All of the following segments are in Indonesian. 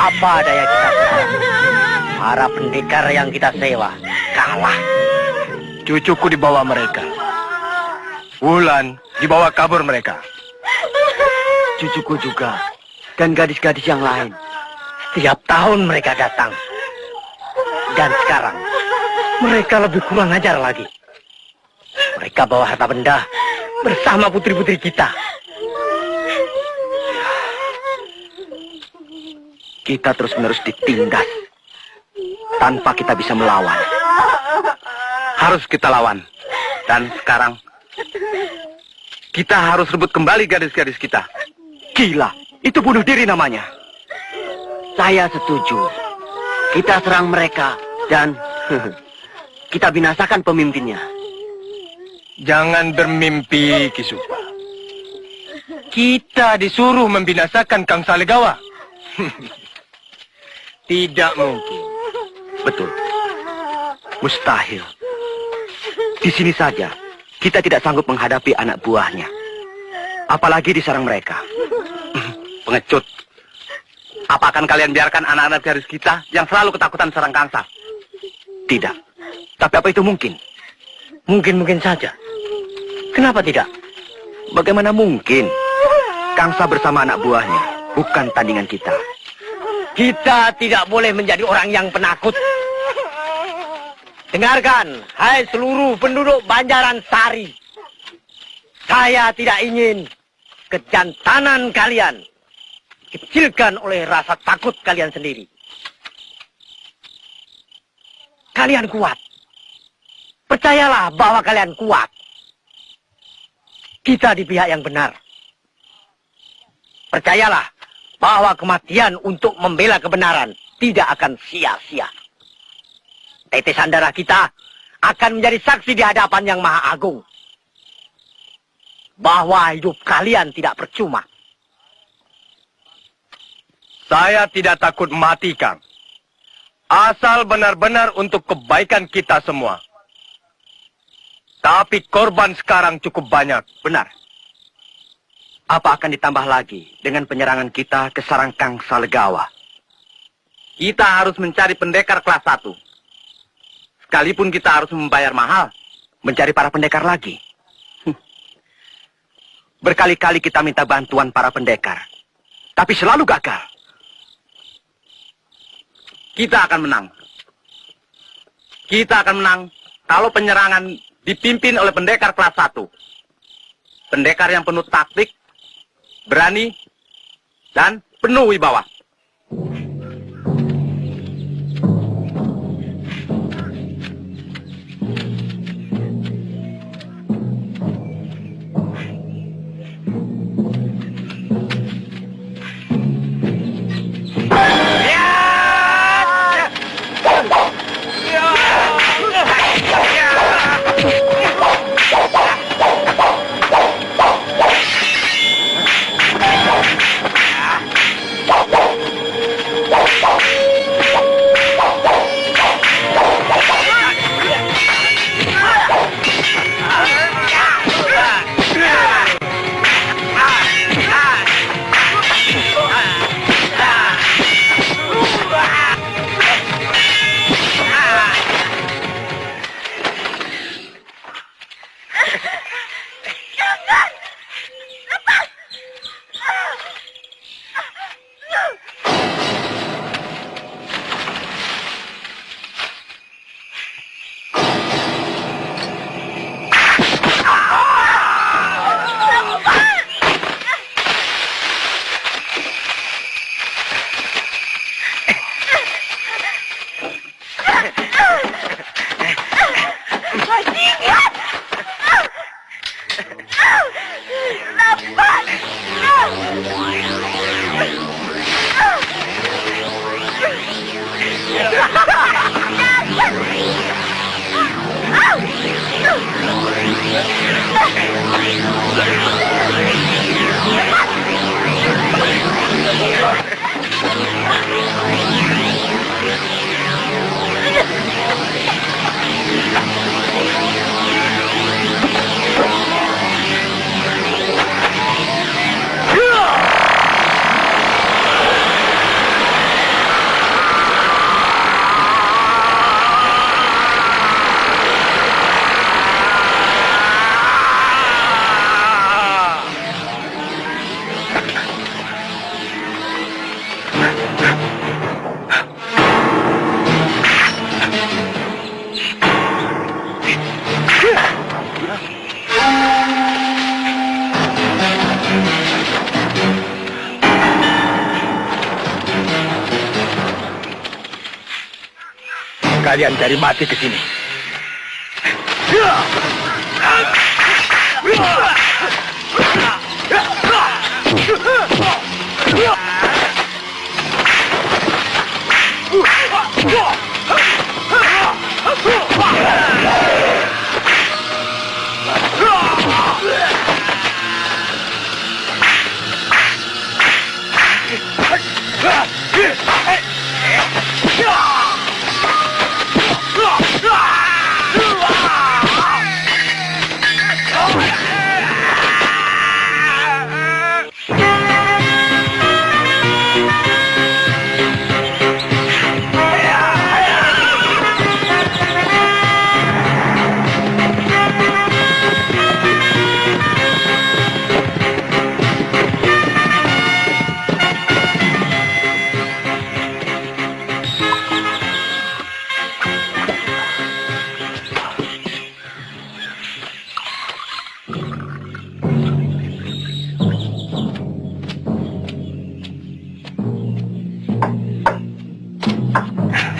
Apa daya kita sekarang? Para pendekar yang kita sewa kalah. Cucuku dibawa mereka. Wulan dibawa kabur mereka. Cucuku juga. Dan gadis-gadis yang lain. Setiap tahun mereka datang. Dan sekarang, mereka lebih kurang ajar lagi. Mereka bawa harta benda bersama putri-putri kita. Kita terus-menerus ditindas. Tanpa kita bisa melawan. Harus kita lawan. Dan sekarang, kita harus rebut kembali gadis-gadis kita. Gila, itu bunuh diri namanya. Saya setuju. Kita serang mereka dan kita binasakan pemimpinnya. Jangan bermimpi, Kisupa. Kita disuruh membinasakan Kang Salegawa. Tidak mungkin. Betul. Mustahil. Di sini saja, kita tidak sanggup menghadapi anak buahnya. Apalagi diserang mereka. Pengecut. Apa akan kalian biarkan anak-anak garis kita yang selalu ketakutan serang Kangsa? Tidak. Tapi apa itu mungkin? Mungkin saja. Kenapa tidak? Bagaimana mungkin? Kangsa bersama anak buahnya, bukan tandingan kita. Kita tidak boleh menjadi orang yang penakut. Dengarkan, hai seluruh penduduk Banjaran Sari. Saya tidak ingin kejantanan kalian dikecilkan oleh rasa takut kalian sendiri. Kalian kuat. Percayalah bahwa kalian kuat. Kita di pihak yang benar. Percayalah bahwa kematian untuk membela kebenaran tidak akan sia-sia. Tetesan darah kita akan menjadi saksi di hadapan Yang Maha Agung. Bahwa hidup kalian tidak percuma. Saya tidak takut mati, Kang. Asal benar-benar untuk kebaikan kita semua. Tapi korban sekarang cukup banyak. Benar. Apa akan ditambah lagi dengan penyerangan kita ke sarang Kang Salegawa? Kita harus mencari pendekar kelas 1. Sekalipun kita harus membayar mahal. Mencari para pendekar lagi. Berkali-kali kita minta bantuan para pendekar. Tapi selalu gagal. Kita akan menang. Kita akan menang kalau penyerangan dipimpin oleh pendekar kelas 1. Pendekar yang penuh taktik, berani, dan penuh wibawa. Kalian cari mati ke sini.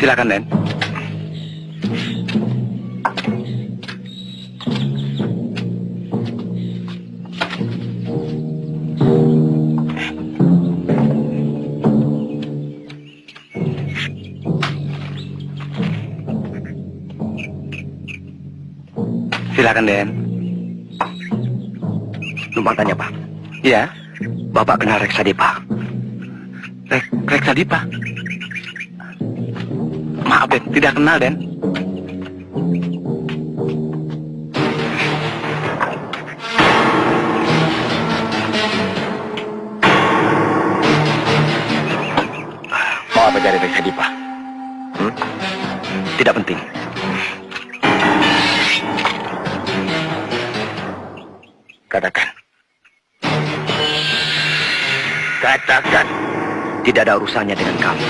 Silakan, Den. Silakan, Den. Numpang tanya, Pak. Iya, Bapak kenal Reksadipa? Reksadipa. Maaf, Den, tidak kenal, Den. Mau apa dari Reksadipa? Tidak penting. Katakan. Katakan. Tidak ada urusannya dengan kamu.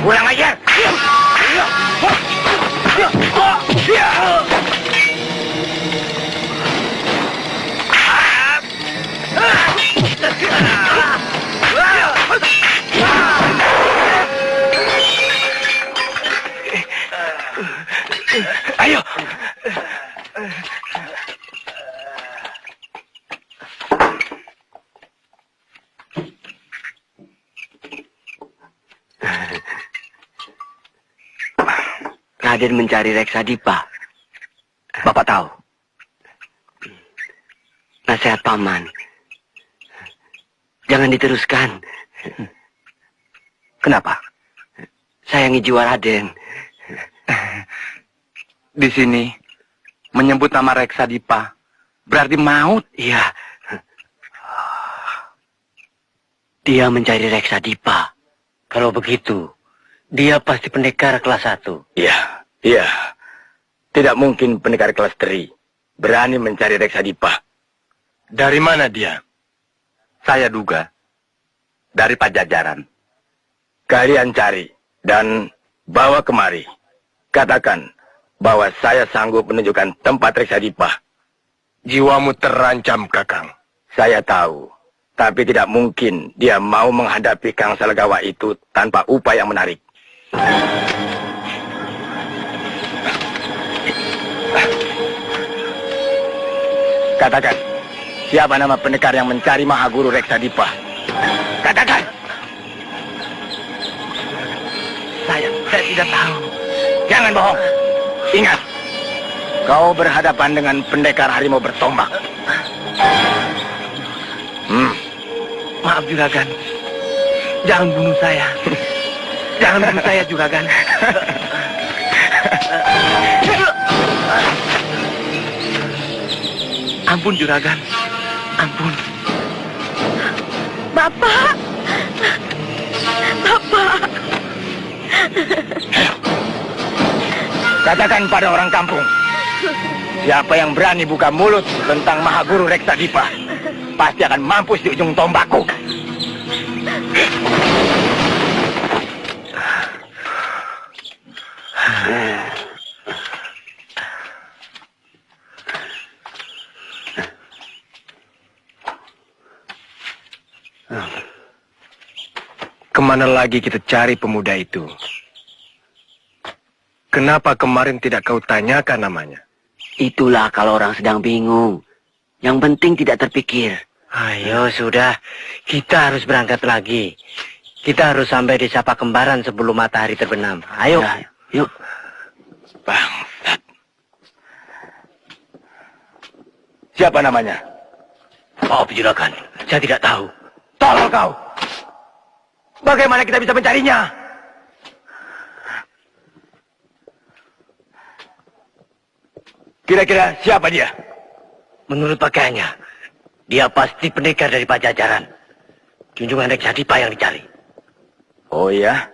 Kurang ajar. Ayo. Raden mencari Reksadipa. Bapak tahu. Nasihat paman. Jangan diteruskan. Kenapa? Sayangi jiwa Raden. Di sini menyebut nama Reksadipa berarti maut. Iya. Dia mencari Reksadipa. Kalau begitu, dia pasti pendekar kelas 1. Iya. Tidak mungkin pendekar kelas 3 berani mencari Reksadipa. Dari mana dia? Saya duga dari Pajajaran. Kalian cari dan bawa kemari. Katakan bahwa saya sanggup menunjukkan tempat Reksadipa. Jiwamu terancam, Kakang. Saya tahu, tapi tidak mungkin dia mau menghadapi Kang Salagawa itu tanpa upaya yang menarik. Katakan, siapa nama pendekar yang mencari Mahaguru Reksadipa? Katakan! Saya tidak tahu. Jangan bohong. Ingat, kau berhadapan dengan pendekar harimau bertombak. Maaf, Juragan. Jangan bunuh saya. Jangan bunuh saya, Juragan. Ampun, Juragan. Ampun. Bapak. Bapak. Katakan pada orang kampung, siapa yang berani buka mulut tentang Mahaguru Reksadipa, pasti akan mampus di ujung tombakku. Kemana lagi kita cari pemuda itu? Kenapa kemarin tidak kau tanyakan namanya? Itulah kalau orang sedang bingung. Yang penting tidak terpikir. Ayo, sudah. Kita harus berangkat lagi. Kita harus sampai di Sapa Kembaran sebelum matahari terbenam. Ayo. Ya, yuk. Bangsat. Siapa namanya? Maaf, Juragan. Saya tidak tahu. Tolong kau. Bagaimana kita bisa mencarinya? Kira-kira siapa dia? Menurut pakaiannya, dia pasti pendekar dari Pajajaran. Junjungan Reksa Dipa yang dicari. Oh ya?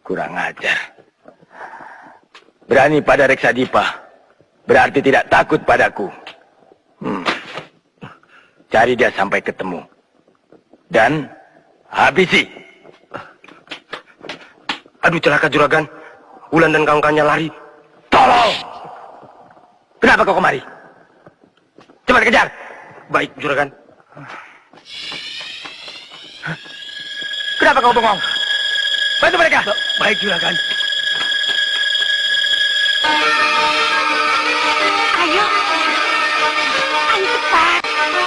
Kurang ajar. Berani pada Reksa Dipa, berarti tidak takut padaku. Cari dia sampai ketemu. Dan habisi. Aduh, celaka Juragan. Wulan dan kawan-kawannya lari. Tolong! Kenapa kau kemari? Cepat kejar. Baik, Juragan. Kenapa kau bengong? Bantu mereka. Baik, Juragan. Ayo. Ayo cepat. Ayo.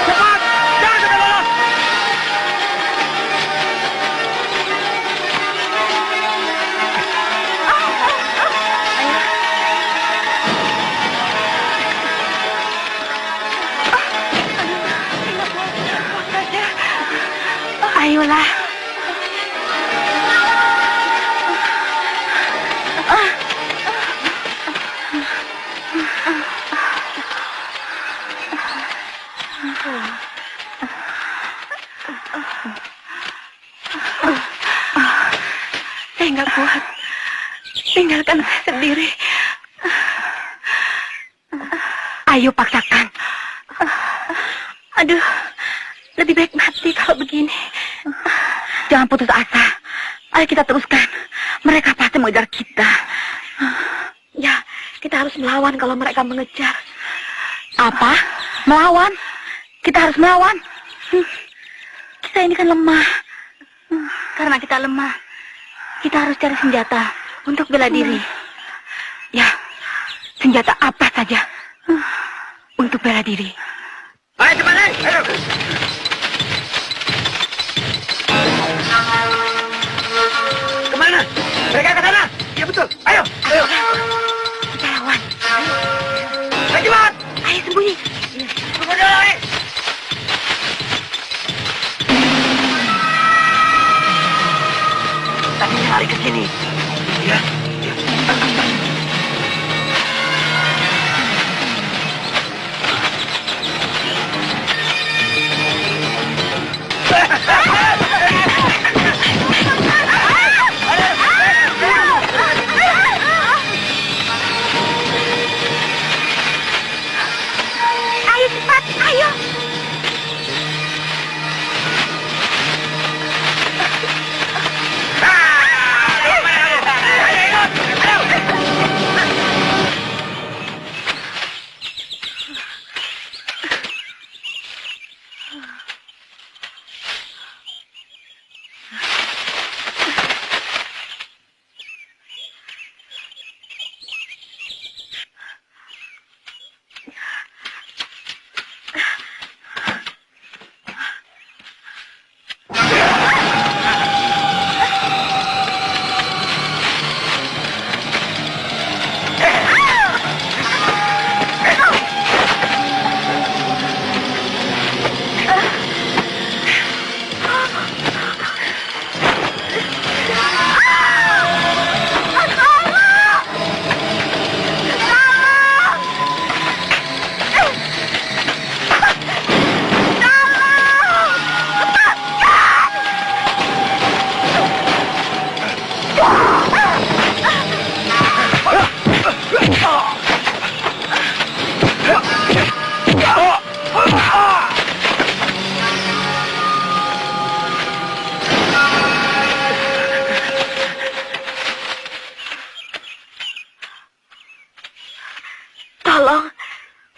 Cepat! Jangan sampai lolos! Ayolah. Saya nggak kuat. Tinggalkan saya sendiri. Ayo paksakan. Aduh, lebih baik mati kalau begini. Jangan putus asa. Ayo kita teruskan. Mereka pasti mengejar kita. Ya, kita harus melawan kalau mereka mengejar. Apa? Melawan? Kita harus melawan? Kita ini kan lemah. Karena kita lemah, kita harus cari senjata untuk bela diri. Ya, senjata apa saja untuk bela diri. Ayo cepat, ayo! Kemana? Mereka ke sana. Iya betul. Ayo, ayo. Kita lawan. Ayo cepat. Ayo sembunyi. Tunggu dulu, ayo. Tadi lari ke sini. Ya. Ayo cepat, ayo.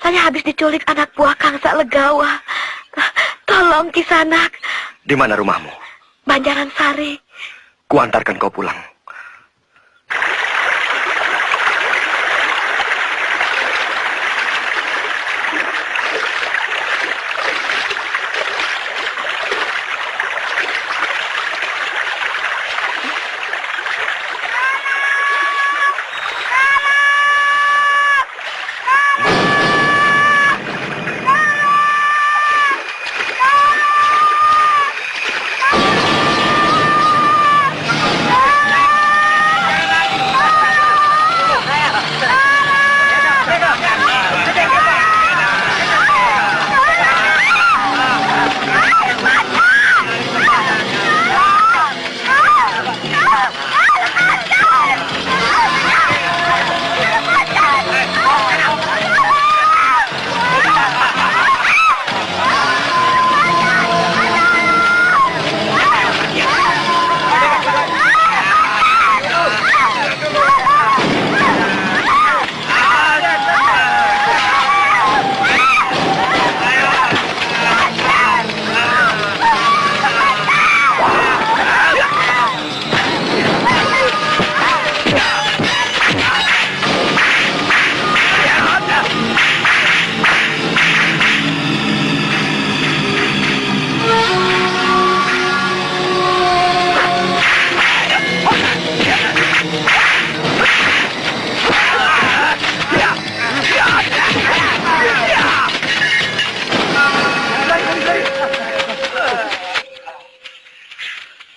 Saya habis diculik anak buah Kang Legawa. Tolong Kisanak. Di mana rumahmu? Banjaran Sari. Kuantarkan kau pulang.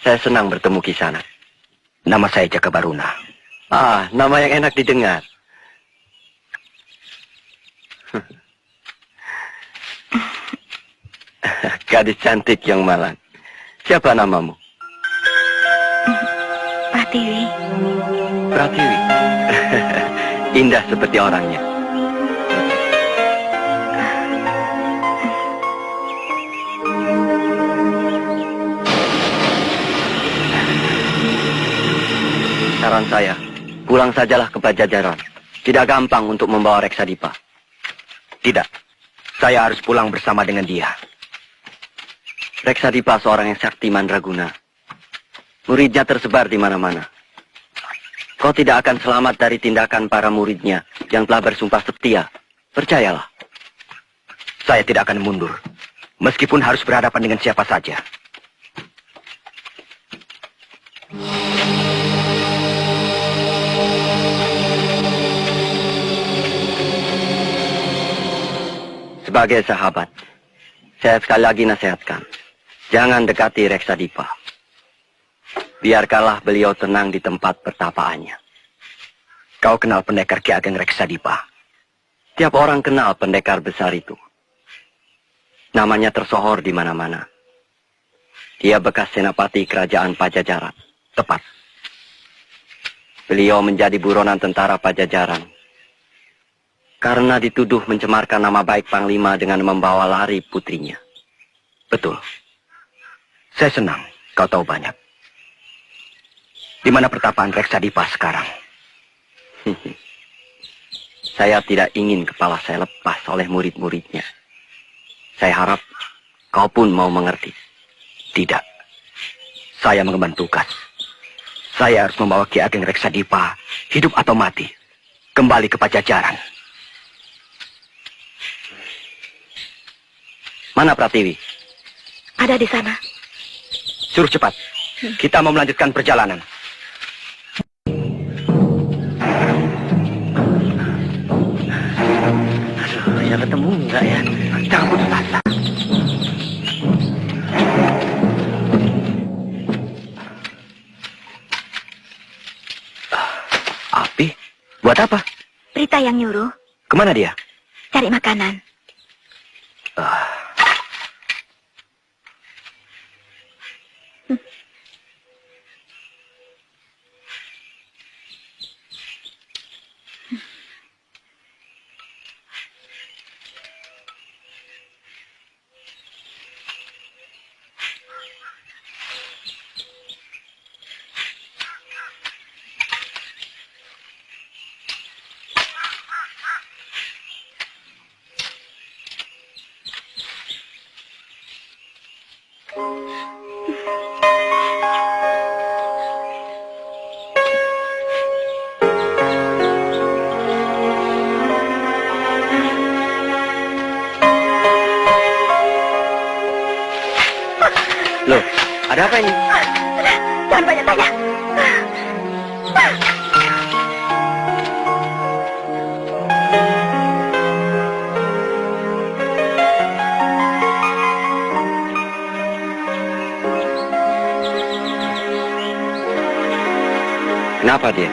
Saya senang bertemu Kisanak. Nama saya Jaka Baruna. Ah, nama yang enak didengar. Gadis cantik yang malang. Siapa namamu? Pratiwi. Pratiwi. Indah seperti orangnya. Saran saya, pulang sajalah ke Pajajaran. Tidak gampang untuk membawa Reksadipa. Tidak, saya harus pulang bersama dengan dia. Reksadipa seorang yang sakti mandraguna. Muridnya tersebar di mana-mana. Kau tidak akan selamat dari tindakan para muridnya yang telah bersumpah setia. Percayalah. Saya tidak akan mundur, meskipun harus berhadapan dengan siapa saja. Sebagai sahabat, saya sekali lagi nasihatkan, jangan dekati Reksadipa. Biarkanlah beliau tenang di tempat pertapaannya. Kau kenal pendekar Ki Ageng Reksadipa? Tiap orang kenal pendekar besar itu. Namanya tersohor di mana-mana. Dia bekas senapati kerajaan Pajajaran. Tepat. Beliau menjadi buronan tentara Pajajaran karena dituduh mencemarkan nama baik Panglima dengan membawa lari putrinya. Betul. Saya senang kau tahu banyak. Di mana pertapaan Reksadipa sekarang? Saya tidak ingin kepala saya lepas oleh murid-muridnya. Saya harap kau pun mau mengerti. Tidak. Saya mengemban tugas. Saya harus membawa Ki Ageng Reksadipa, hidup atau mati, kembali ke Pajajaran. Mana Pratiwi? Ada di sana. Suruh cepat. Kita mau melanjutkan perjalanan. Aduh, ya ketemu enggak ya? Jangan putus asa. Api? Buat apa? Rita yang nyuruh Kemana dia? cari makanan. Ada apa ini? Jangan banyak tanya. Kenapa dia?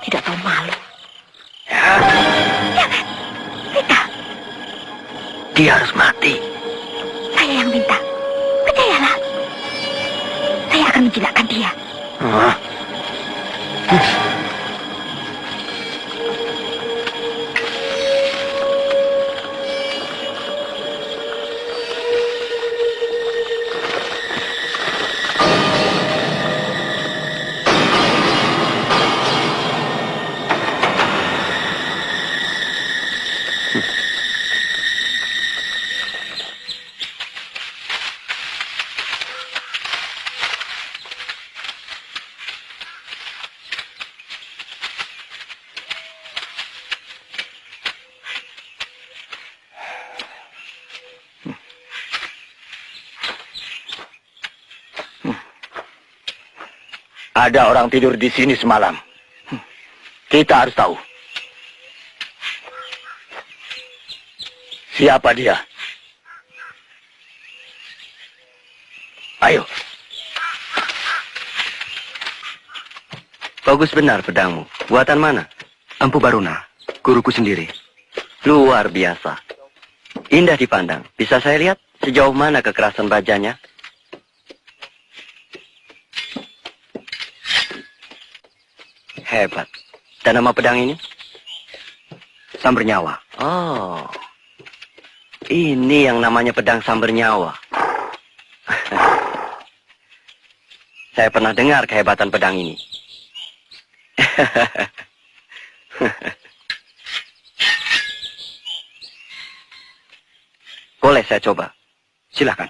Tidak tahu malu. Dia harus mati. Saya yang minta. Percayalah. Saya akan menjinakkan dia. Hah? Ada orang tidur di sini semalam. Kita harus tahu. Siapa dia? Ayo. Bagus benar pedangmu. Buatan mana? Empu Baruna, guruku sendiri. Luar biasa. Indah dipandang. Bisa saya lihat sejauh mana kekerasan bajanya? Hebat. Dan nama pedang ini? Sambernyawa. Oh. Ini yang namanya pedang Sambernyawa. Saya pernah dengar kehebatan pedang ini. Boleh saya coba? Silakan.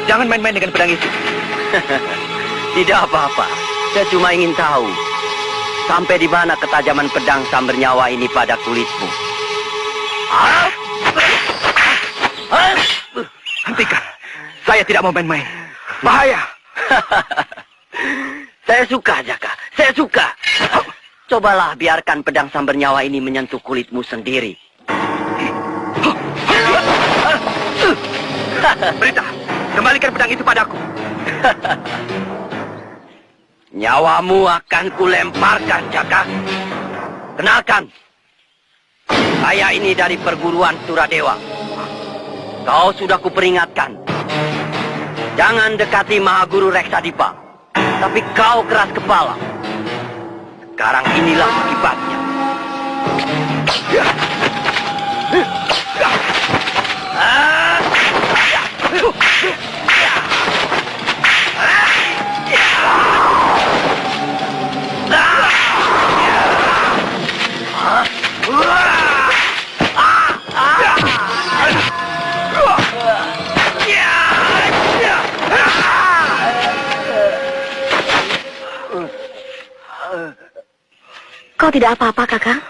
Jangan main-main dengan pedang itu. Tidak apa-apa. Saya cuma ingin tahu, sampai di mana ketajaman pedang sambar nyawa ini pada kulitmu. Hentikan. Saya tidak mau main-main. Bahaya. Saya suka, Jaka. Saya suka. Cobalah biarkan pedang sambar nyawa ini menyentuh kulitmu sendiri. Berita, kembalikan pedang itu padaku. Nyawamu akan kulemparkan, Jaka. Kenalkan, saya ini dari perguruan Suradewa. Kau sudah kuperingatkan. Jangan dekati Mahaguru Reksadipa. Tapi kau keras kepala. Sekarang inilah akibatnya. Kau tidak apa-apa, Kakang?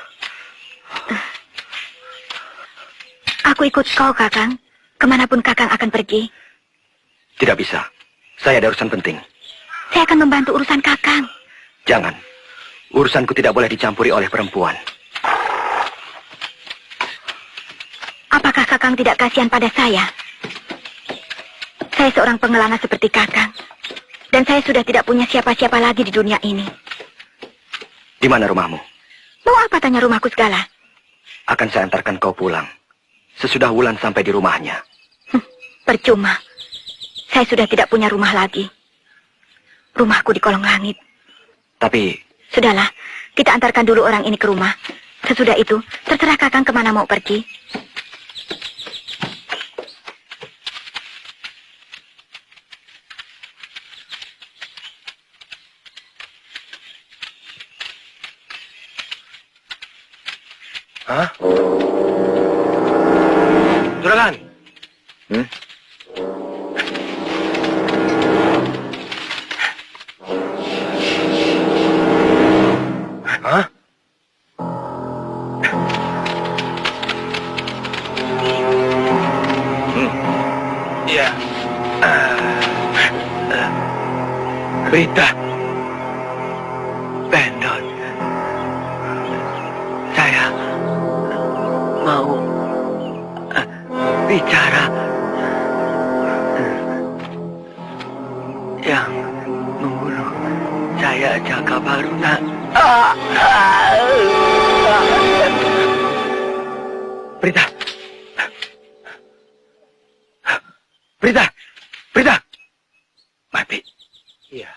Aku ikut kau, Kakang. Kemanapun Kakang akan pergi. Tidak bisa. Saya ada urusan penting. Saya akan membantu urusan Kakang. Jangan. Urusanku tidak boleh dicampuri oleh perempuan. Apakah Kakang tidak kasihan pada saya? Saya seorang pengelana seperti Kakang. Dan saya sudah tidak punya siapa-siapa lagi di dunia ini. Di mana rumahmu? Mau apa tanya rumahku segala? Akan saya antarkan kau pulang. Sesudah Wulan sampai di rumahnya. Percuma. Saya sudah tidak punya rumah lagi. Rumahku di kolong langit. Tapi... Sudahlah, kita antarkan dulu orang ini ke rumah. Sesudah itu, terserah Kakang kemana mau pergi. Hah? Juragan. Hah? Ya. Berita. Pendot. Saya mau bicara. Yang membunuh saya Jaka Baruna. Berita. Berita. Berita. Mati. Iya.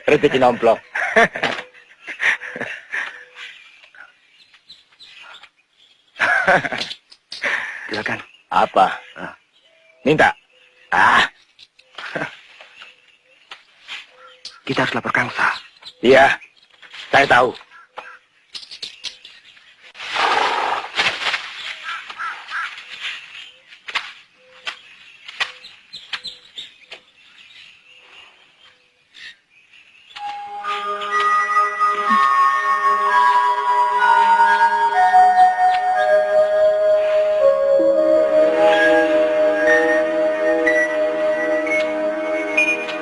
Rezeki nomplok. Silakan. Apa? Minta. Kita harus lapor Kangsa. Iya. Saya tahu.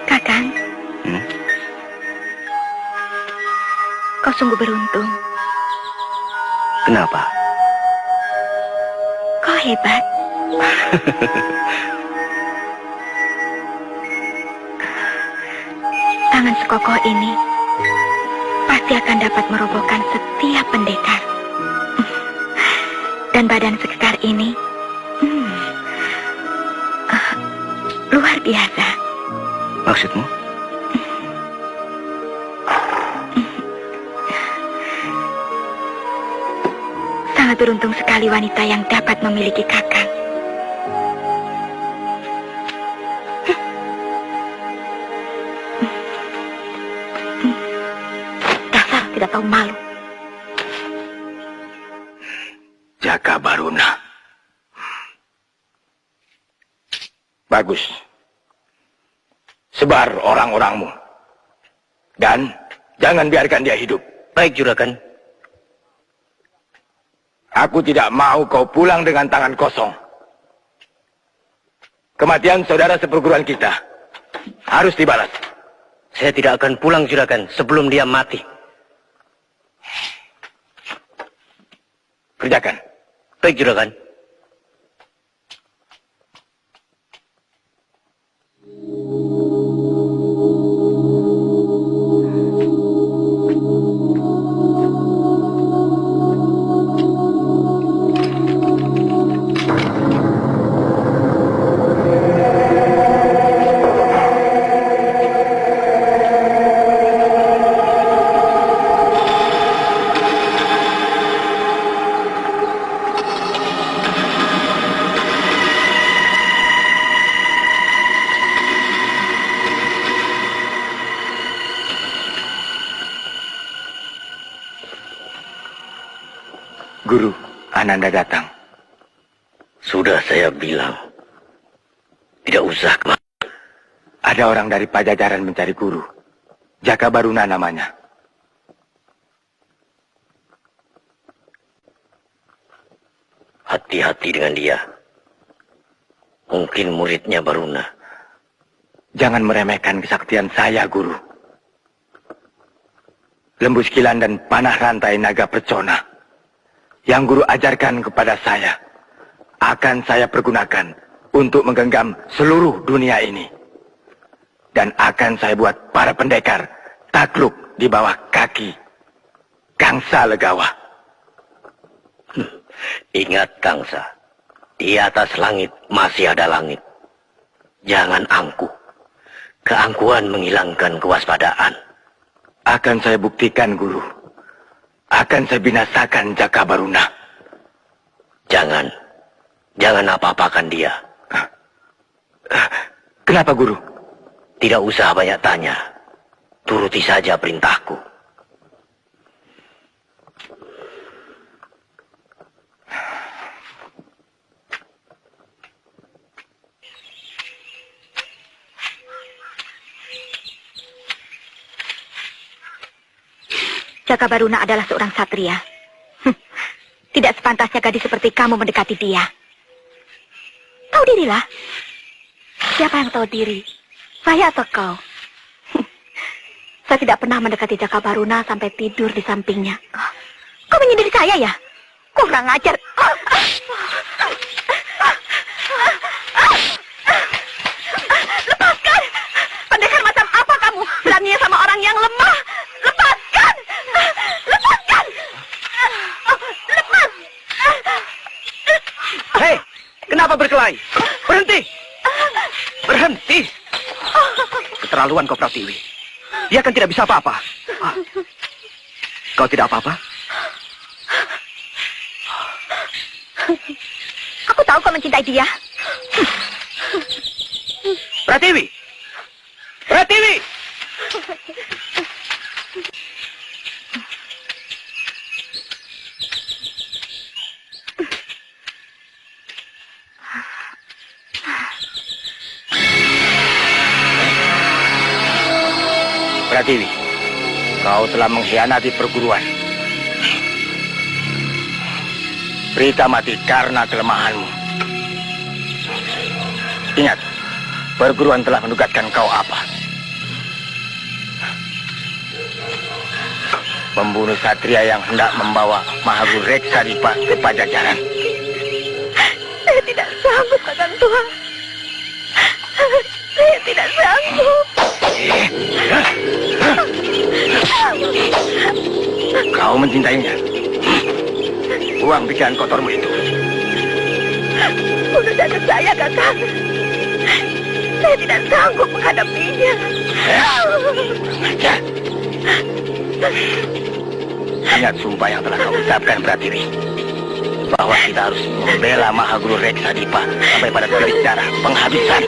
Kakang. Kau sungguh beruntung. Kenapa? Kau hebat. Tangan sekokoh ini pasti akan dapat merobohkan setiap pendekar. Dan badan sekekar ini luar biasa. Maksudmu? Sangat beruntung sekali wanita yang dapat memiliki Kakang. Dasar tidak tahu malu. Jaka Baruna. Bagus. Sebar orang-orangmu. Dan jangan biarkan dia hidup. Baik, Juragan. Aku tidak mau kau pulang dengan tangan kosong. Kematian saudara seperguruan kita harus dibalas. Saya tidak akan pulang, Juragan, sebelum dia mati. Kerjakan. Baik, Juragan. Guru, Ananda datang. Sudah saya bilang, tidak usah kemana. Ada orang dari Pajajaran mencari guru. Jakabaruna namanya. Hati-hati dengan dia. Mungkin muridnya Baruna. Jangan meremehkan kesaktian saya, Guru. Lembus kilan dan panah rantai naga percona yang Guru ajarkan kepada saya akan saya pergunakan untuk menggenggam seluruh dunia ini. Dan akan saya buat para pendekar takluk di bawah kaki Gangsa Legawa. Ingat, Gangsa, di atas langit masih ada langit. Jangan angkuh. Keangkuhan menghilangkan kewaspadaan. Akan saya buktikan, Guru. Akan saya binasakan Jakabaruna. Jangan apa-apakan dia. Kenapa, Guru? Tidak usah banyak tanya. Turuti saja perintahku. Jakabaruna adalah seorang satria. Tidak sepantasnya gadis seperti kamu mendekati dia. Tahu dirilah. Siapa yang tahu diri? Saya atau kau? Saya tidak pernah mendekati Jakabaruna sampai tidur di sampingnya. Kau menyindir saya ya? Kurang ajar. Lepaskan! Pendekar macam apa kamu? Beraninya sama orang yang lemah. Lepaskan! Lepaskan! Lepas! Hei, kenapa berkelahi? Berhenti! Berhenti! Keterlaluan kau, Pratiwi. Dia kan tidak bisa apa-apa. Kau tidak apa-apa? Aku tahu kau mencintai dia. Pratiwi! Pratiwi! Pratiwi, kau telah mengkhianati perguruan. Prita mati karena kelemahanmu. Ingat, perguruan telah menugaskan kau apa? Membunuh satria yang hendak membawa Mahaguru Reksadipa ke Pajajaran. Saya tidak sanggup, Kakang Tua. Saya tidak sanggup. Kau mencintainya. Buang pikiran kotormu itu. Bunuh saja saya, Kakang. Saya tidak sanggup menghadapinya. Ya. Ingat sumpah yang telah kau ucapkan, Pratiwi. Bahwa kita harus membela Mahaguru Reksadipa sampai pada titik darah penghabisan.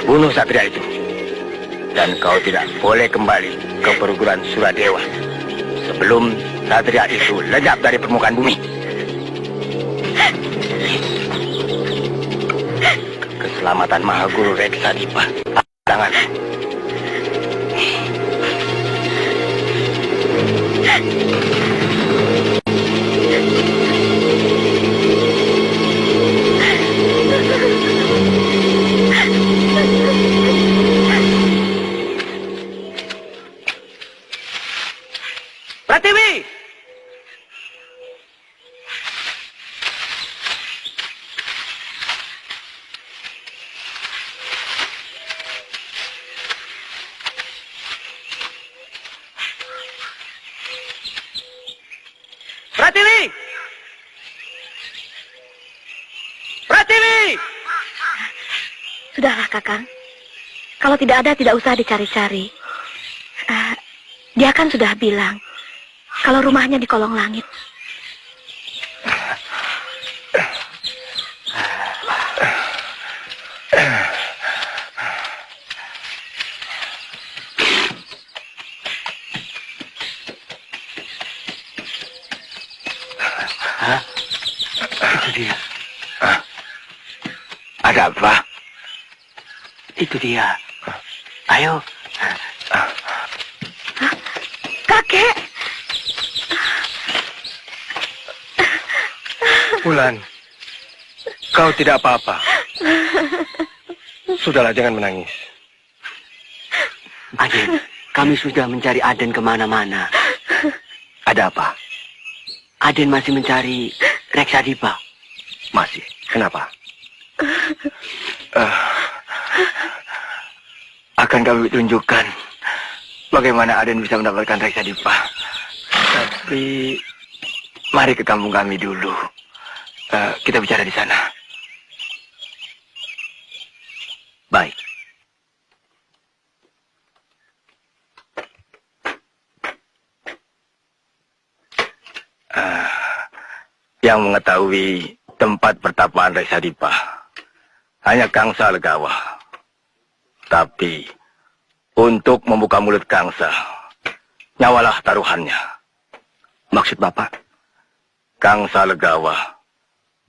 Bunuh satria itu. Dan kau tidak boleh kembali ke perguruan Suradewa sebelum satria itu lenyap dari permukaan bumi. Keselamatan Mahaguru Reksadipa. Tangan. Pratiwi! Pratiwi! Pratiwi! Sudahlah, Kakang. Kalau tidak ada, tidak usah dicari-cari. Dia kan sudah bilang kalau rumahnya di kolong langit. Itu dia. Ada apa? Itu dia. Ayo. Kakek! Wulan, kau tidak apa-apa. Sudahlah, jangan menangis. Aden, kami sudah mencari Aden kemana-mana. Ada apa? Aden masih mencari Reksadipa. Masih. Kenapa? Akan kami tunjukkan bagaimana Aden bisa mendapatkan Reksadipa. Tapi mari ke kampung kami dulu. Kita bicara di sana. Baik. Yang mengetahui tempat pertapaan Reksadipa hanya Kangsa Legawa. Tapi untuk membuka mulut Kangsa, nyawalah taruhannya. Maksud Bapak? Kangsa Legawa,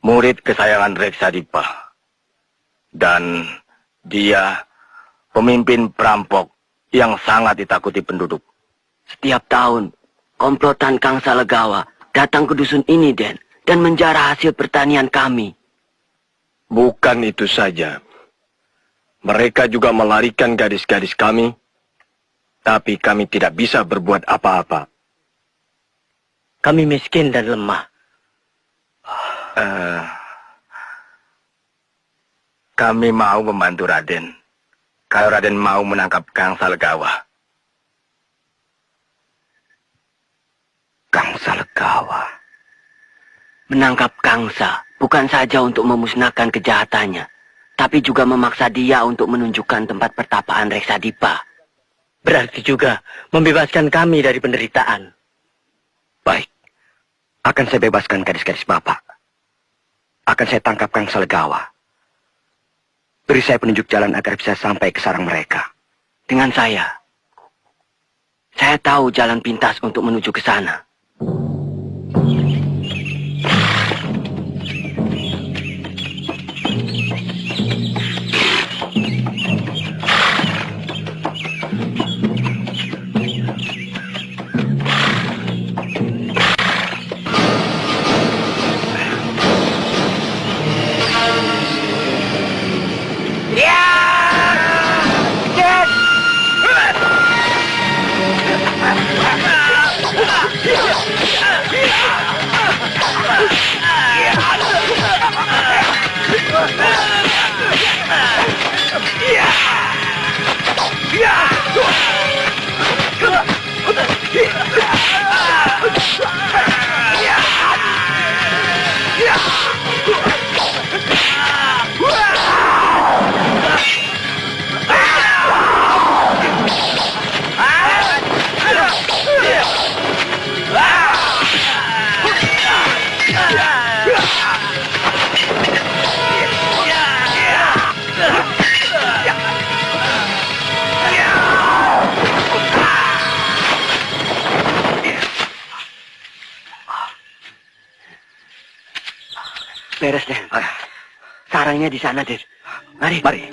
murid kesayangan Reksadipa. Dan dia pemimpin perampok yang sangat ditakuti penduduk. Setiap tahun, komplotan Kangsa Legawa datang ke dusun ini, Den, dan menjarah hasil pertanian kami. Bukan itu saja. Mereka juga melarikan gadis-gadis kami, tapi kami tidak bisa berbuat apa-apa. Kami miskin dan lemah. Kami mau membantu Raden. Kalau Raden mau menangkap Kangsa Legawa. Kangsa Legawa. Menangkap Kangsa bukan saja untuk memusnahkan kejahatannya, tapi juga memaksa dia untuk menunjukkan tempat pertapaan Reksadipa. Berarti juga membebaskan kami dari penderitaan. Baik. Akan saya bebaskan gadis-gadis Bapak. Akan saya tangkap Kangsa Legawa. Beri saya penunjuk jalan agar bisa sampai ke sarang mereka. Dengan saya tahu jalan pintas untuk menuju ke sana. beres, Den. Sarangnya di sana, Den. Mari. Mari.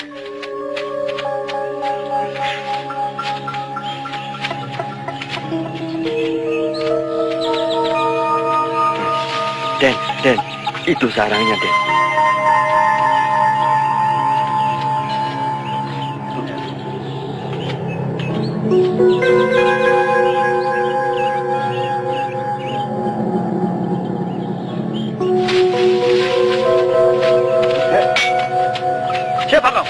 Den, itu sarangnya, Den. Siapa kau?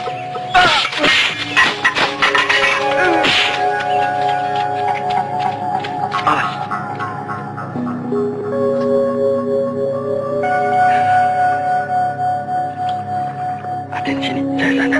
Ada di sini, dari sana.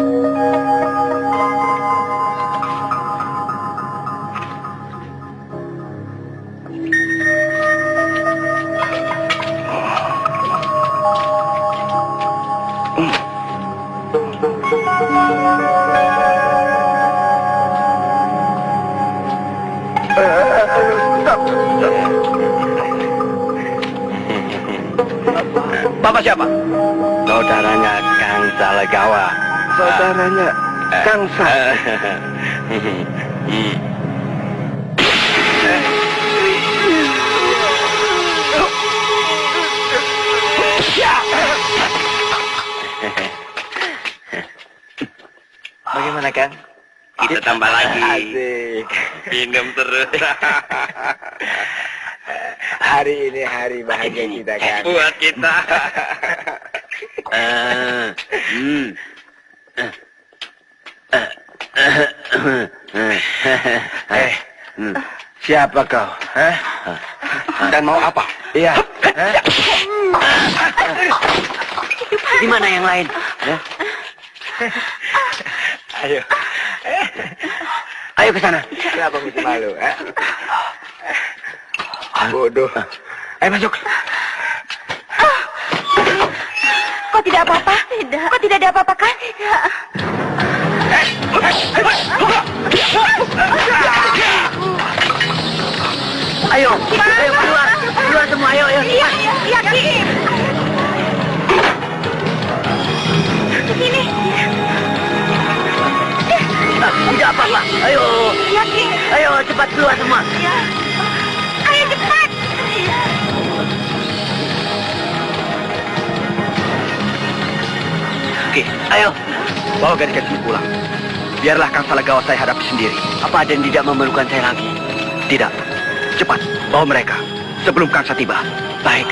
Bapak siapa? Saudaranya Kang Salagawa. Saudaranya Kang Sal. Bagaimana Kang? Kita tambah lagi. Asik. Minum terus. Hari ini hari bahagia kita Kang. Buat kita. Siapa kau? Dan mau apa? Iya. Di mana yang lain? Ayo. Ayo ke sana. Kenapa mesti malu? Bodoh. Ayo masuk. Kok tidak apa-apa? Tidak. Kok tidak ada apa-apa kan? Tidak. Ayo keluar semua, ayo. Iya, Ki. Sini. Tidak apa-apa, ayo. Iya, Ki. Ayo cepat keluar semua. Iya. Ayo cepat. Iya. Oke, ayo. Bawa gadis-gadis ini pulang. Biarlah Kang Salagawa saya hadapi sendiri. Apa Aden tidak memerlukan saya lagi? Tidak. Cepat, bawa mereka. Sebelum Kangsa tiba. Baik.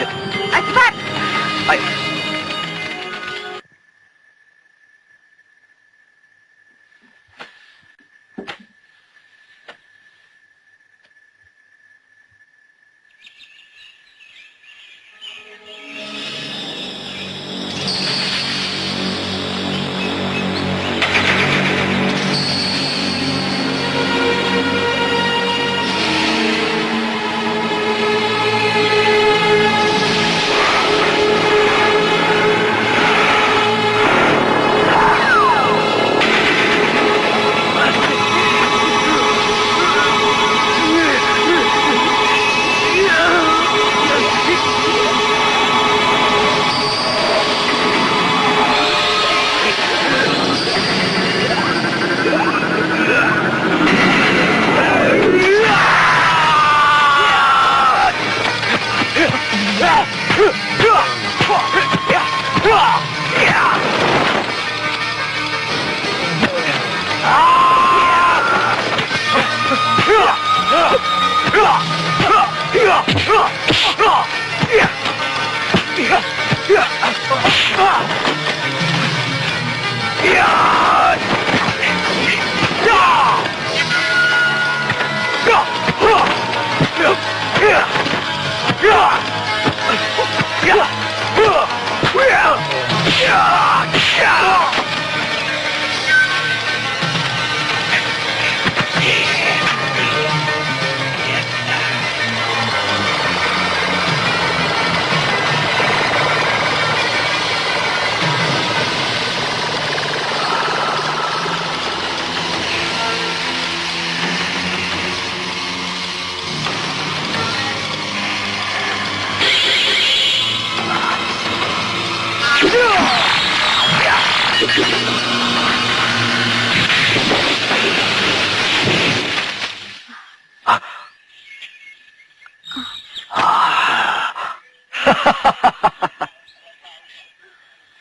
Cepat. Ayo.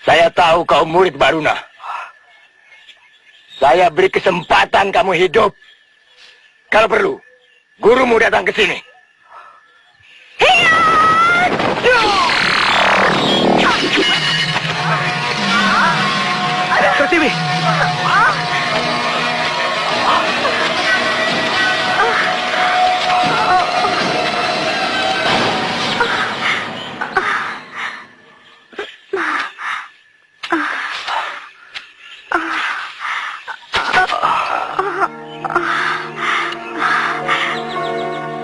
Saya tahu kau murid Baruna. Saya beri kesempatan kamu hidup. Kalau perlu, gurumu datang ke sini. Pertiwi.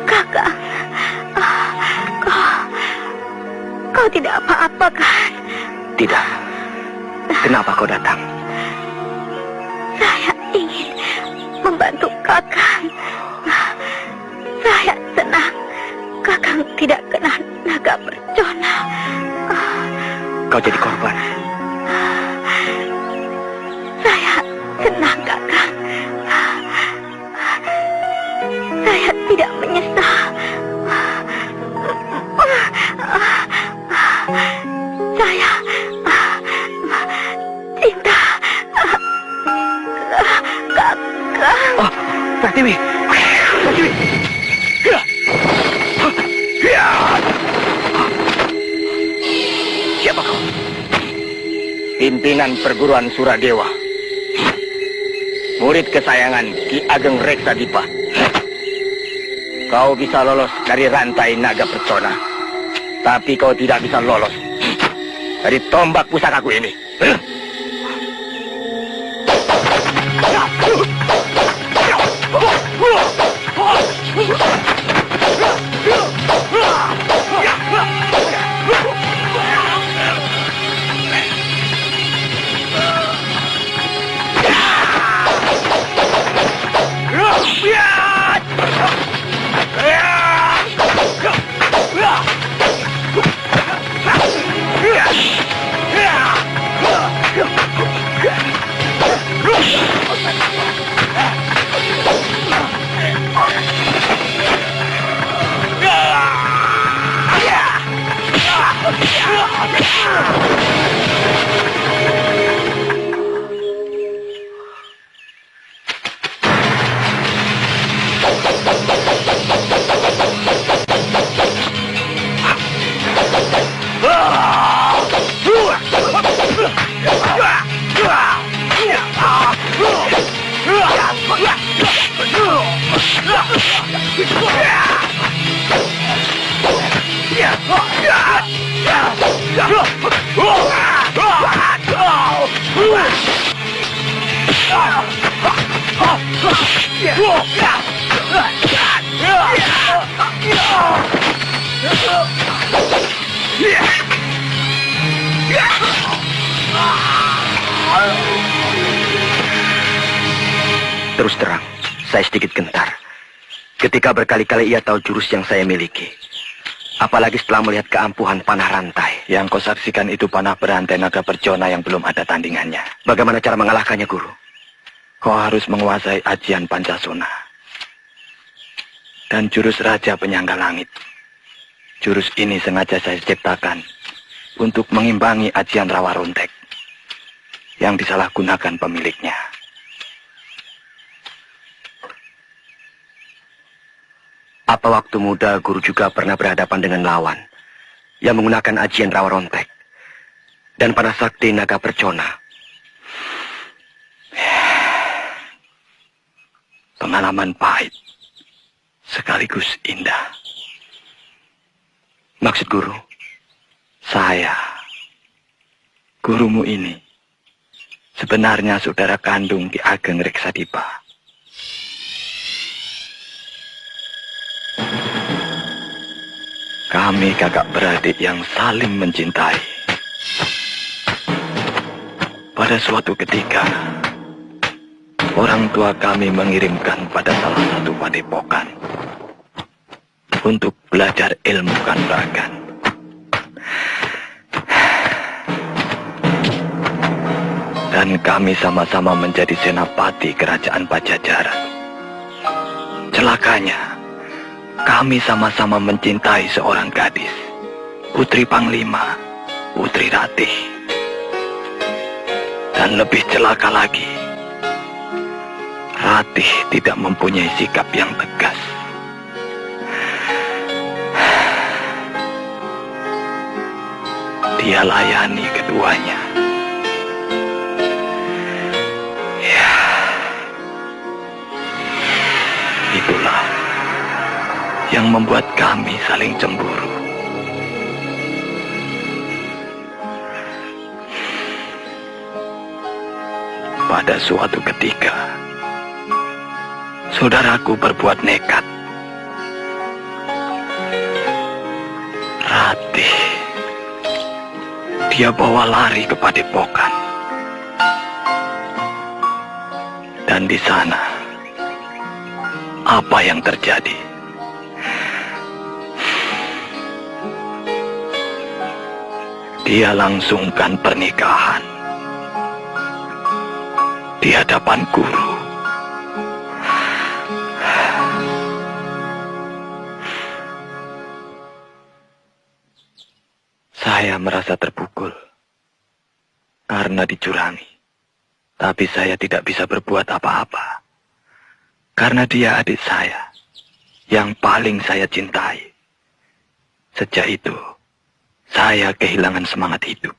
Kakak, kau tidak apa-apa kan? Tidak. Kenapa kau datang? Saya ingin membantu Kakak. Saya senang Kakak tidak kena naga bercona. Kau jadi korban. Saya senang Kakak. Saya tidak menyesal. Saya cinta Kakak. Oh, Pertiwi. Pertiwi. Siapa kau? Pimpinan perguruan Suradewa. Murid kesayangan Ki Ageng Reksadipa. Kau bisa lolos dari rantai naga percona. Tapi kau tidak bisa lolos dari tombak pusakaku ini. Terus terang, saya sedikit gentar. Ketika berkali-kali ia tahu jurus yang saya miliki. Apalagi setelah melihat keampuhan panah rantai. Yang kau saksikan itu panah berantai naga percona yang belum ada tandingannya. Bagaimana cara mengalahkannya, Guru? Kau harus menguasai ajian Pancasona. Dan jurus Raja Penyangga Langit. Jurus ini sengaja saya ciptakan untuk mengimbangi ajian Rawa Rontek yang disalahgunakan pemiliknya. Apa waktu muda Guru juga pernah berhadapan dengan lawan yang menggunakan ajian Rawa Rontek dan panah sakti naga percona? Pengalaman pahit sekaligus indah. Maksud Guru? Saya, gurumu ini, sebenarnya saudara kandung Ki Ageng Reksadipa. Kami kakak beradik yang saling mencintai. Pada suatu ketika, orang tua kami mengirimkan pada salah satu padepokan untuk belajar ilmu kanuragan. Dan kami sama-sama menjadi senapati kerajaan Pajajaran. Celakanya, kami sama-sama mencintai seorang gadis, putri Panglima, Putri Ratih. Dan lebih celaka lagi, Ratih tidak mempunyai sikap yang tegas. Dia layani keduanya. Ya, itulah yang membuat kami saling cemburu. Pada suatu ketika, saudaraku berbuat nekat. Ratih, dia bawa lari ke padepokan. Dan di sana, apa yang terjadi? Dia langsungkan pernikahan di hadapan guru. Saya merasa terpukul karena dicurangi. Tapi saya tidak bisa berbuat apa-apa. Karena dia adik saya yang paling saya cintai. Sejak itu, saya kehilangan semangat hidup.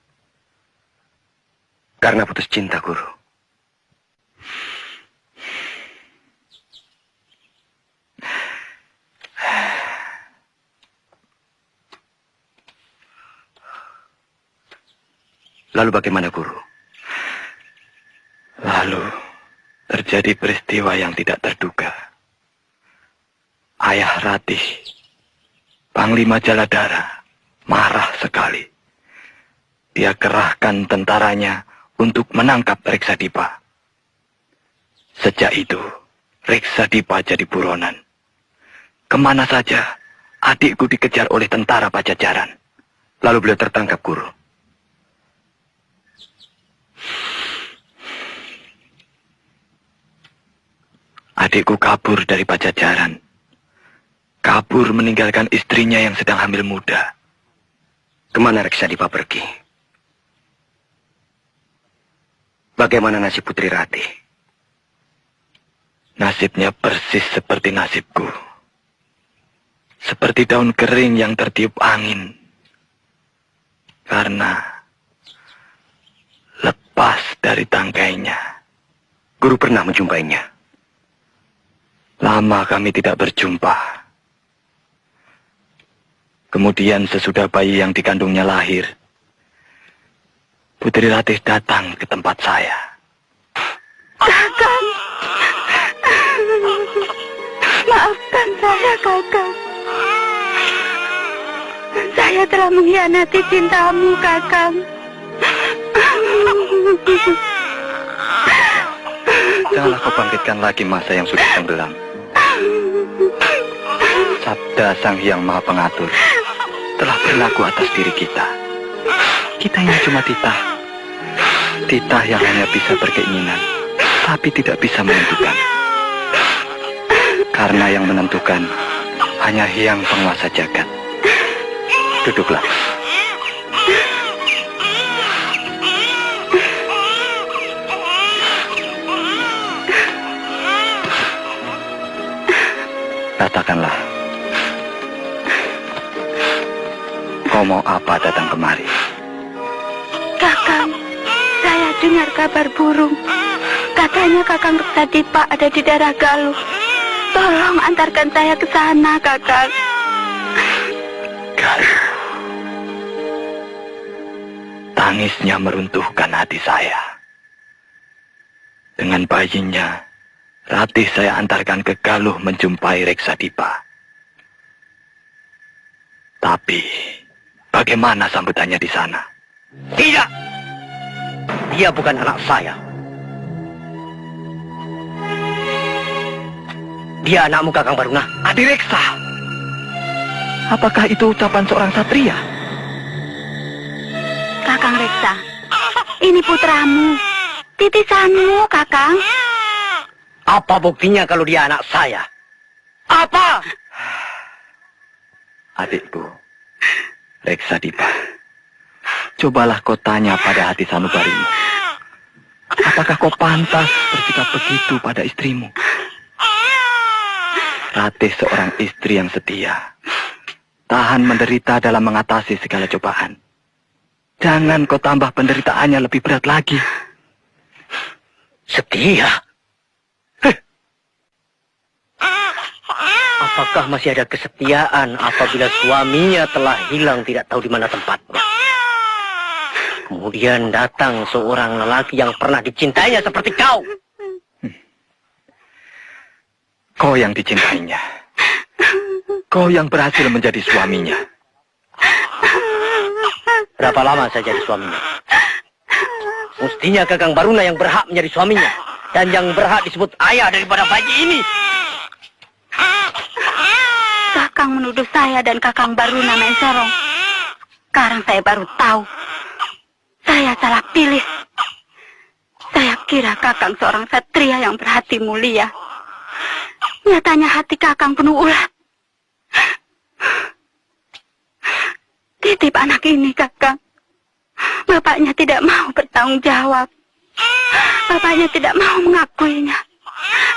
Karena putus cinta, Guru. Lalu bagaimana, Guru? Lalu terjadi peristiwa yang tidak terduga. Ayah Ratih, Panglima Jaladara, marah sekali. Dia kerahkan tentaranya untuk menangkap Reksadipa. Sejak itu, Reksadipa jadi buronan. Kemana saja, adikku dikejar oleh tentara Pajajaran. Lalu beliau tertangkap, Guru. Adikku kabur dari Pajajaran. Kabur meninggalkan istrinya yang sedang hamil muda. Kemana Reksadipa pergi? Bagaimana nasib Putri Ratih? Nasibnya persis seperti nasibku. Seperti daun kering yang tertiup angin. Karena lepas dari tangkainya. Guru pernah menjumpainya? Lama kami tidak berjumpa. Kemudian sesudah bayi yang dikandungnya lahir, Putri Ratih datang ke tempat saya. Kakang, maafkan saya, Kakang. Saya telah mengkhianati cintamu, Kakang. Janganlah kau bangkitkan lagi masa yang sudah tenggelam. Sabda Sang Hyang Maha Pengatur telah berlaku atas diri kita. Kita yang cuma titah. Titah yang hanya bisa berkeinginan, tapi tidak bisa menentukan. Karena yang menentukan hanya Hyang Penguasa Jagat. Duduklah. Katakanlah, kau mau apa datang kemari? Kakang, saya dengar kabar burung. Katanya Kakang Reksadipa ada di daerah Galuh. Tolong antarkan saya ke sana, Kakang. Galuh. Tangisnya meruntuhkan hati saya. Dengan bayinya, Ratih saya antarkan ke Galuh menjumpai Reksadipa. Tapi, bagaimana sambutannya di sana? Tidak! Dia bukan anak saya. Dia anakmu, Kakang Baruna. Adi Reksa! Apakah itu ucapan seorang satria? Kakang Reksa, ini putramu. Titisanmu, Kakang. Apa buktinya kalau dia anak saya? Apa? Adikku, Reksadipa, cobalah kau tanya pada hati sanubarimu. Apakah kau pantas bersikap begitu pada istrimu? Ratih seorang istri yang setia, tahan menderita dalam mengatasi segala cobaan. Jangan kau tambah penderitaannya lebih berat lagi. Setia? Apakah masih ada kesetiaan apabila suaminya telah hilang tidak tahu di mana tempatnya? Kemudian datang seorang lelaki yang pernah dicintainya seperti kau. Kau yang dicintainya. Kau yang berhasil menjadi suaminya. Berapa lama saya jadi suaminya? Mestinya Kakang Baruna yang berhak menjadi suaminya. Dan yang berhak disebut ayah daripada bayi ini. Kakang menuduh saya dan Kakang Baruna main serong. Sekarang saya baru tahu. Saya salah pilih. Saya kira Kakang seorang satria yang berhati mulia. Nyatanya hati Kakang penuh ulat. Titip anak ini, Kakang. Bapaknya tidak mau bertanggung jawab. Bapaknya tidak mau mengakuinya.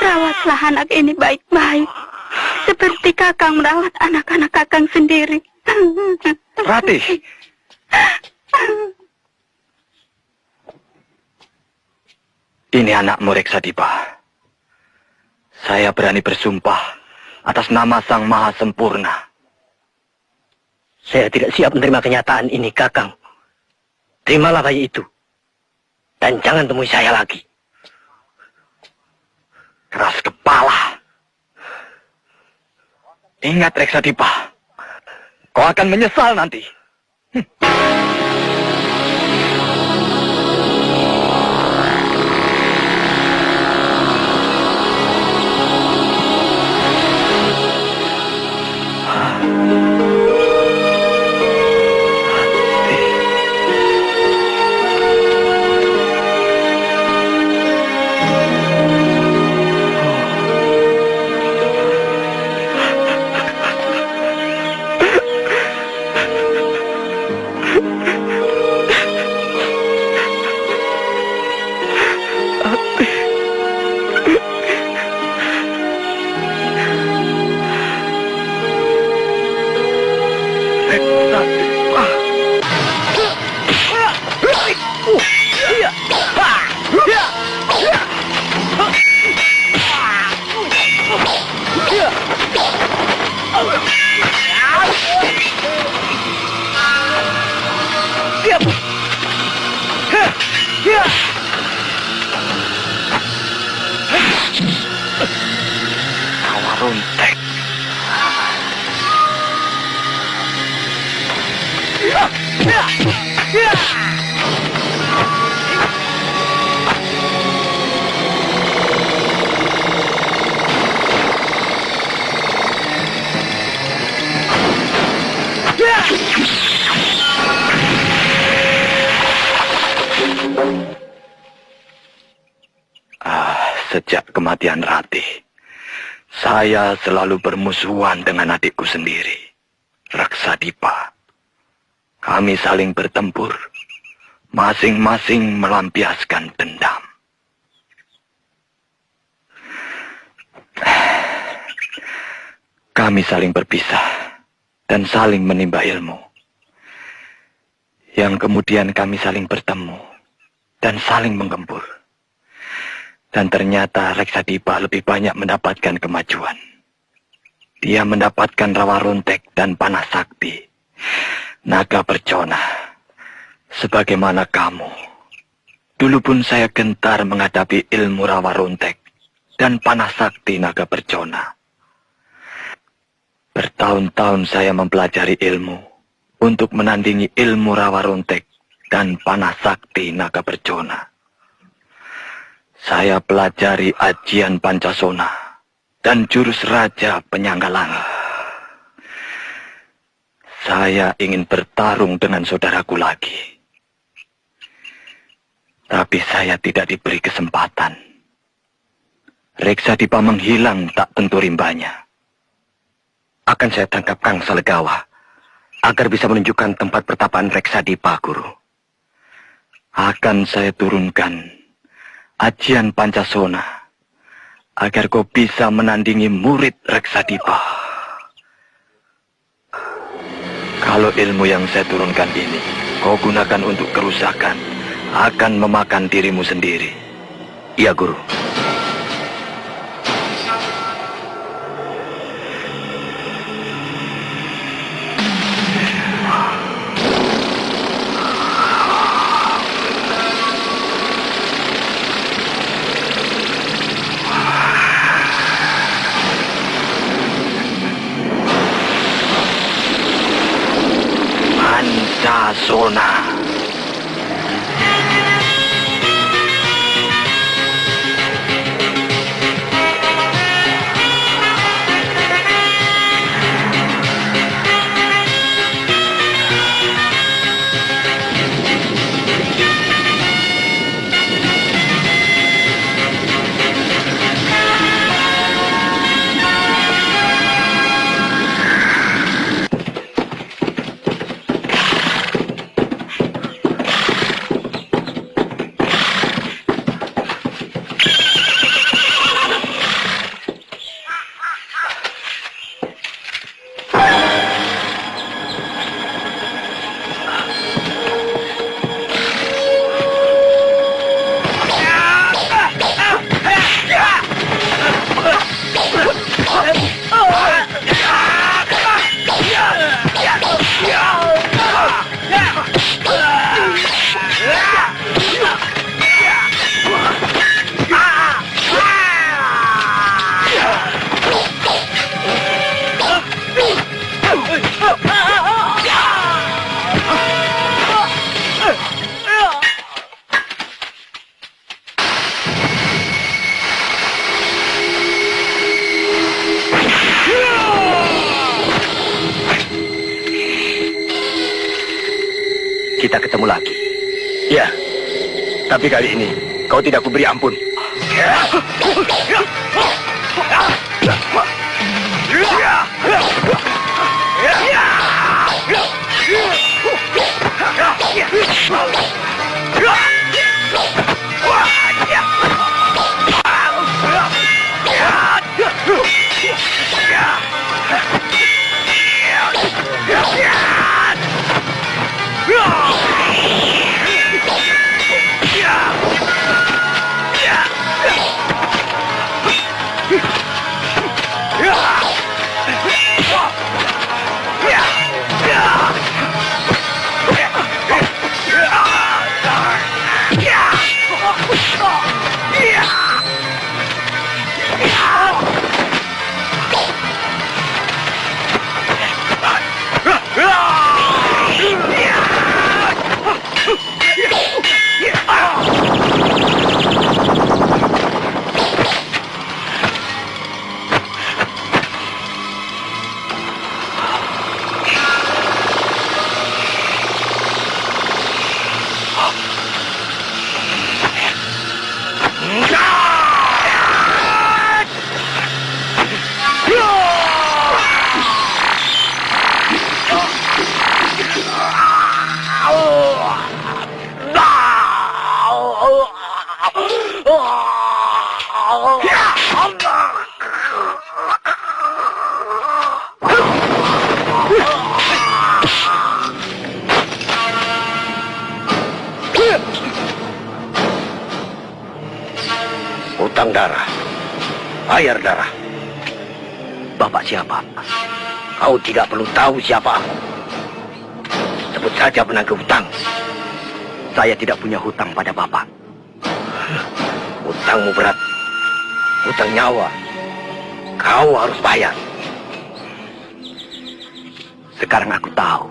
Rawatlah anak ini baik-baik. Seperti Kakang merawat anak-anak Kakang sendiri. Ratih. Ini anakmu Reksadipa. Saya berani bersumpah atas nama Sang Maha Sempurna. Saya tidak siap menerima kenyataan ini, Kakang. Terimalah bayi itu. Dan jangan temui saya lagi. Keras kepala. Ingat Reksadipa. Kau akan menyesal nanti. Rawaruntek. Sejak kematian Ratih, saya selalu bermusuhan dengan adikku sendiri, Reksadipa. Kami saling bertempur, masing-masing melampiaskan dendam. Kami saling berpisah dan saling menimba ilmu. Yang kemudian kami saling bertemu dan saling menggempur. Dan ternyata Reksadipa lebih banyak mendapatkan kemajuan. Dia mendapatkan Rawaruntek dan Panah Sakti, naga bercona. Sebagaimana kamu. Dulu pun saya gentar menghadapi ilmu Rawaruntek dan Panah Sakti naga bercona. Bertahun-tahun saya mempelajari ilmu untuk menandingi ilmu Rawaruntek dan Panah Sakti naga bercona. Saya pelajari ajian Pancasona dan jurus Raja Penyangga Langit. Saya ingin bertarung dengan saudaraku lagi. Tapi Tapi saya tidak diberi kesempatan. Reksadipa menghilang tak tentu rimbanya. Akan saya tangkap Kang Salegawa agar bisa menunjukkan tempat pertapaan Reksadipa, Guru. Akan saya turunkan ajian Pancasona agar kau bisa menandingi murid Reksadipa. Kalau ilmu yang saya turunkan ini kau gunakan untuk kerusakan, akan memakan dirimu sendiri. Iya, Guru. Pancasona. Kita ketemu lagi. Ya, tapi kali ini kau tidak kuberi ampun. Hutang darah, bayar darah. Bapak siapa? Kau tidak perlu tahu siapa aku. Sebut saja penagih hutang. Saya tidak punya hutang pada Bapak. Hutangmu berat, hutang nyawa. Kau harus bayar. Sekarang aku tahu.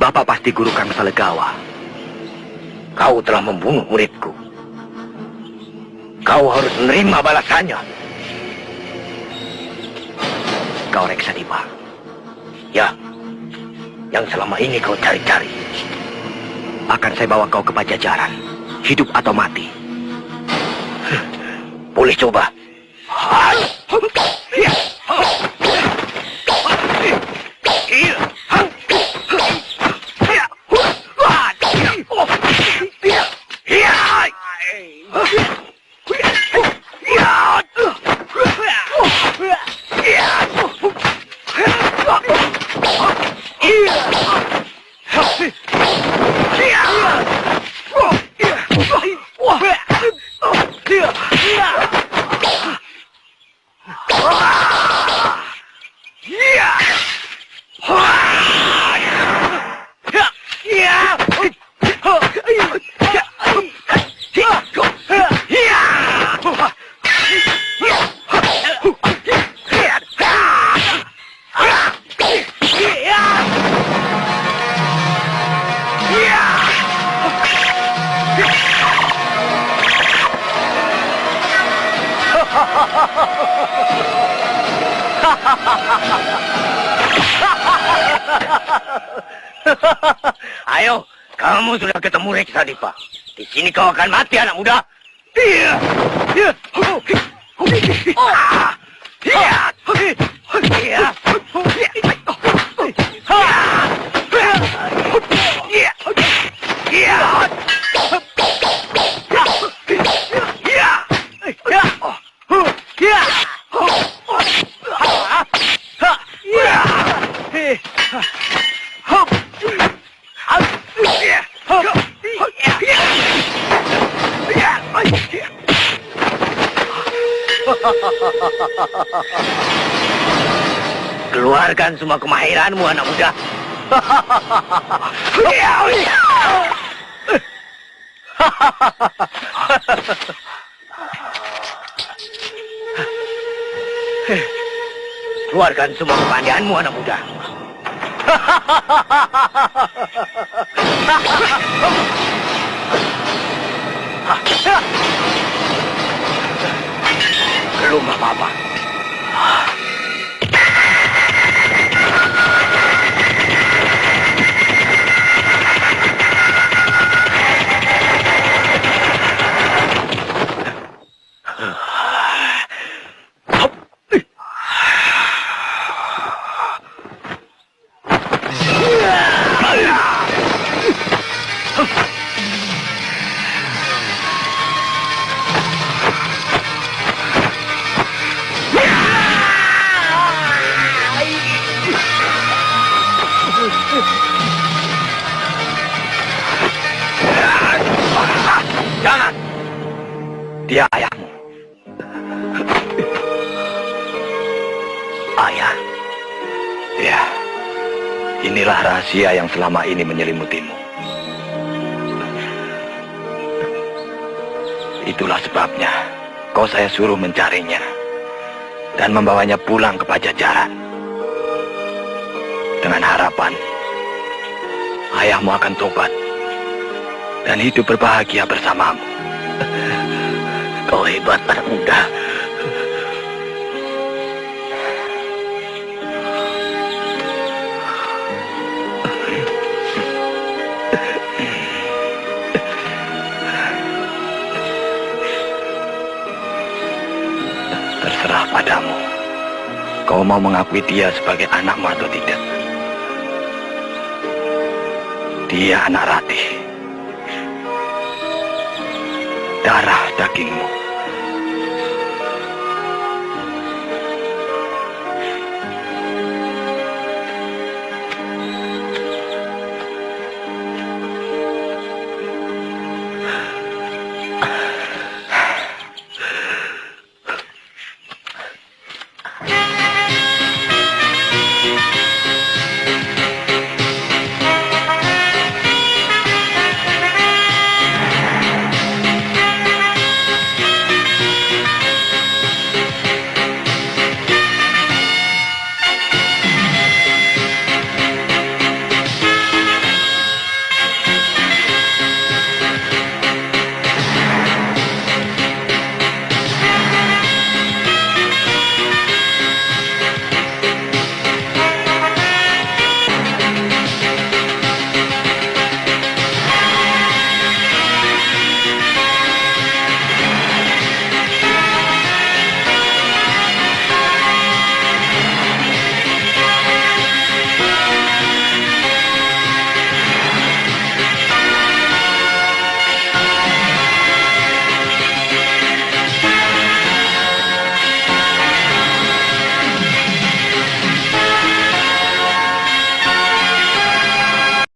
Bapak pasti guru Kang Salegawa. Kau telah membunuh muridku. Kau harus menerima balasannya. Kau Reksadipa. Ya, yang selama ini kau cari-cari. Akan saya bawa kau ke Pajajaran. hidup atau mati. Boleh coba. Ayo, kamu sudah ketemu Reksa Dipa. Di sini kau akan mati, anak muda. Keluarkan semua kemahiranmu, anak muda. Keluarkan semua kepandaianmu, anak muda. Belum apa-apa. Jangan! Dia ayahmu. Ayah? Ya, inilah rahasia yang selama ini menyelimutimu. Itulah sebabnya kau saya suruh mencarinya dan membawanya pulang ke Pajajaran. Dengan harapan ayahmu akan tobat dan hidup berbahagia bersamamu. Kau hebat, anak muda. Terserah padamu. Kau mau mengakui dia sebagai anakmu atau tidak? Dia anak Ratih. Darah dagingmu.